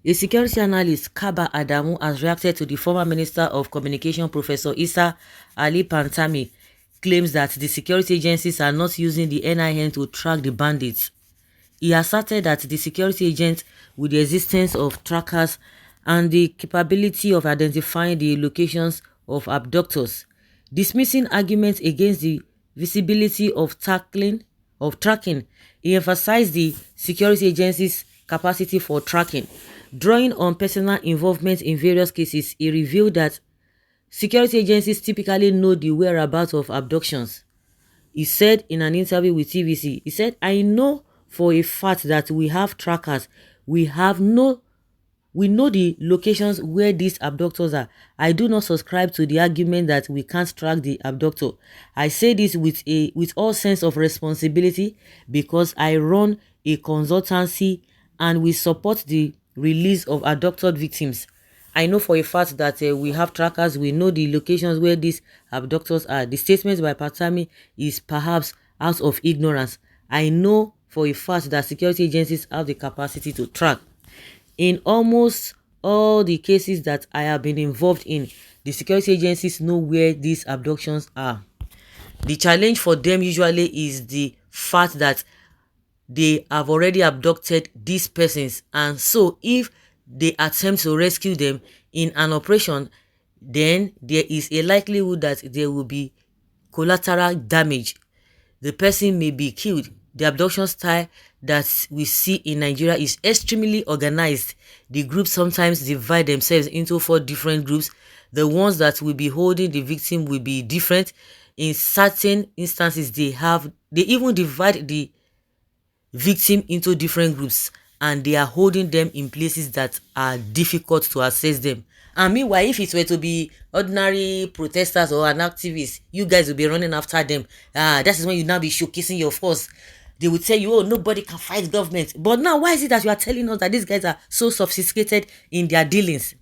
A security analyst, Kaba Adamu, has reacted to the former Minister of Communication, Professor Isa Ali Pantami, claims that the security agencies are not using the NIN to track the bandits. He asserted that the security agents, with the existence of trackers and the capability of identifying the locations of abductors, dismissing arguments against the visibility of tracking, he emphasized the security agencies' capacity for tracking. Drawing on personal involvement in various cases, he revealed that security agencies typically know the whereabouts of abductions. He said in an interview with TVC, he said, "I know for a fact that we have trackers. We know the locations where these abductors are. I do not subscribe to the argument that we can't track the abductor. I say this with all sense of responsibility because I run a consultancy and we support the release of abducted victims. I know for a fact that we have trackers. We know the locations where these abductors are." The statement by Pantami is perhaps out of ignorance. I know for a fact that security agencies have the capacity to track. In almost all the cases that I have been involved in, the security agencies know where these abductions are. The challenge for them usually is the fact that they have already abducted these persons, and so if they attempt to rescue them in an operation, then there is a likelihood that there will be collateral damage. The person may be killed. The abduction style that we see in Nigeria is extremely organized. The groups sometimes divide themselves into 4 different groups. The ones that will be holding the victim will be different. In certain instances, they even divide the victim into different groups, and they are holding them in places that are difficult to access them. And meanwhile, if it were to be ordinary protesters or an activist, you guys will be running after them. That is when you now be showcasing your force. They will tell you, "Oh, nobody can fight government." But now, why is it that you are telling us that these guys are so sophisticated in their dealings?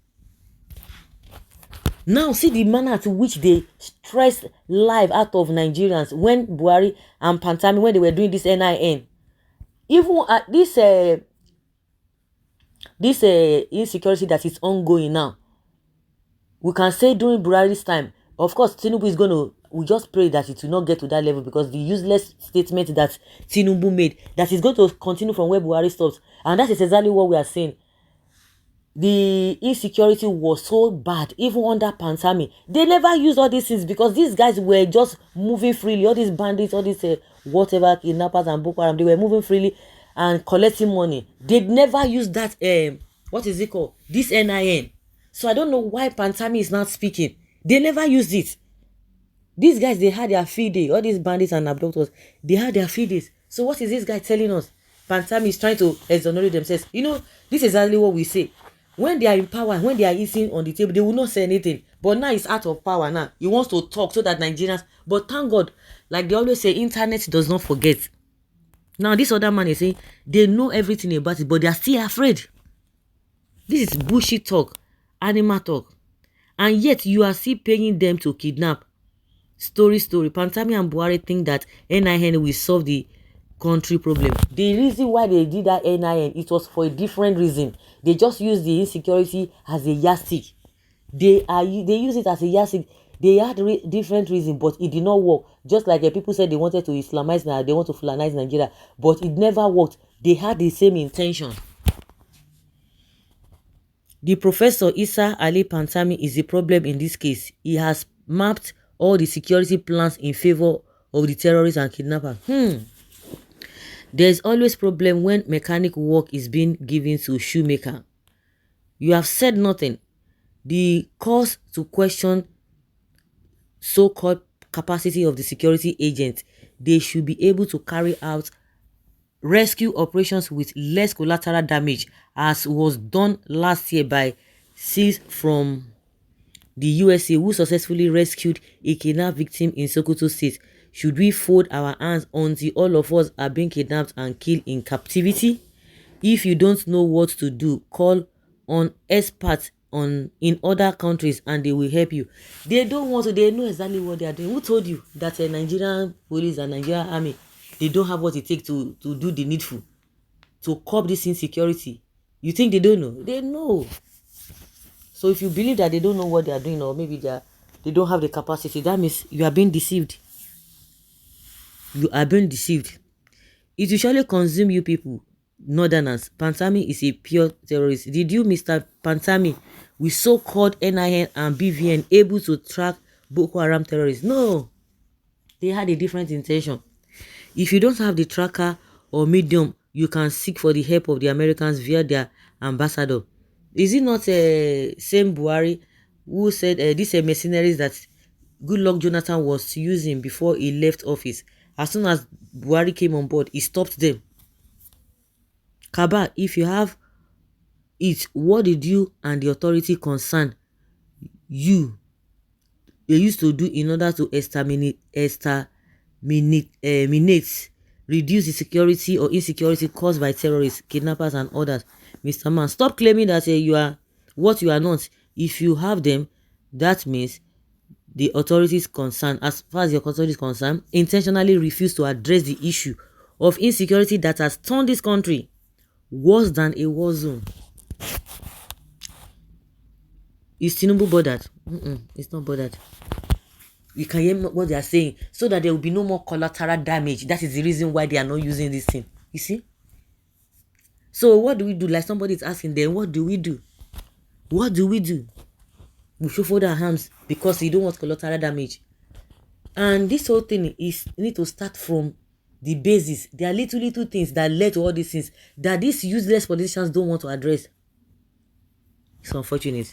Now, see the manner to which they stress life out of Nigerians when Buhari and Pantami, when they were doing this NIN. Even at this insecurity that is ongoing now, we can say during Buhari's time, of course, Tinubu is going to, we just pray that it will not get to that level, because the useless statement that Tinubu made, that is going to continue from where Buhari stops. And that is exactly what we are saying. The insecurity was so bad, even under Pantami. They never used all these things because these guys were just moving freely. All these bandits, all these whatever, kidnappers and Boko Haram, they were moving freely and collecting money. They never used that, what is it called? This NIN. So I don't know why Pantami is not speaking. They never used it. These guys, they had their field day. All these bandits and abductors, they had their field days. So what is this guy telling us? Pantami is trying to exonerate themselves. You know, this is exactly what we say. When they are in power, when they are eating on the table, they will not say anything. But now it's out of power now. He wants to talk so that Nigerians... But thank God, like they always say, internet does not forget. Now this other man is saying they know everything about it, but they are still afraid. This is bullshit talk, animal talk. And yet you are still paying them to kidnap. Story. Pantami and Buhari think that NIN will solve the country problem. The reason why they did that NIN, it was for a different reason. They just use the insecurity as a yardstick. They use it as a yardstick. They had different reasons, but it did not work. Just like people said they wanted to Islamize Nigeria, they want to Fulanize Nigeria, but it never worked. They had the same intention. The Professor Isa Ali Pantami is the problem in this case. He has mapped all the security plans in favor of the terrorists and kidnappers. There is always problem when mechanic work is being given to shoemaker. You have said nothing. The cause to question so-called capacity of the security agent, they should be able to carry out rescue operations with less collateral damage, as was done last year by SEALs from the USA who successfully rescued a kidnapped victim in Sokoto State. Should we fold our hands until all of us are being kidnapped and killed in captivity? If you don't know what to do, call on experts in other countries and they will help you. They don't want to, they know exactly what they are doing. Who told you that Nigerian police and Nigerian army, they don't have what it takes to do the needful, to curb this insecurity? You think they don't know? They know. So if you believe that they don't know what they are doing, or maybe they don't have the capacity, that means you are being deceived. You are being deceived. It will surely consume you people, northerners. Pantami is a pure terrorist. Did you, Mr. Pantami, with so-called NIN and BVN, able to track Boko Haram terrorists? No, they had a different intention. If you don't have the tracker or medium, you can seek for the help of the Americans via their ambassador. Is it not same Buhari who said these are mercenaries that Goodluck Jonathan was using before he left office? As soon as Buhari came on board, he stopped them. Kaba, if you have it, what did you and the authority concerned you they used to do in order to reduce the security or insecurity caused by terrorists, kidnappers, and others? Mr. Man, stop claiming that you are what you are not. If you have them, that means the authorities concerned, as far as your authorities concerned, intentionally refuse to address the issue of insecurity that has turned this country worse than a war zone. Is Tinubu bothered? It's not bothered. You can hear what they are saying, so that there will be no more collateral damage. That is the reason why they are not using this thing. You see? So what do we do? Like somebody is asking them, what do we do? What do we do? We should fold our hands because you don't want collateral damage. And this whole thing is need to start from the basis. There are little things that led to all these things that these useless politicians don't want to address. It's unfortunate.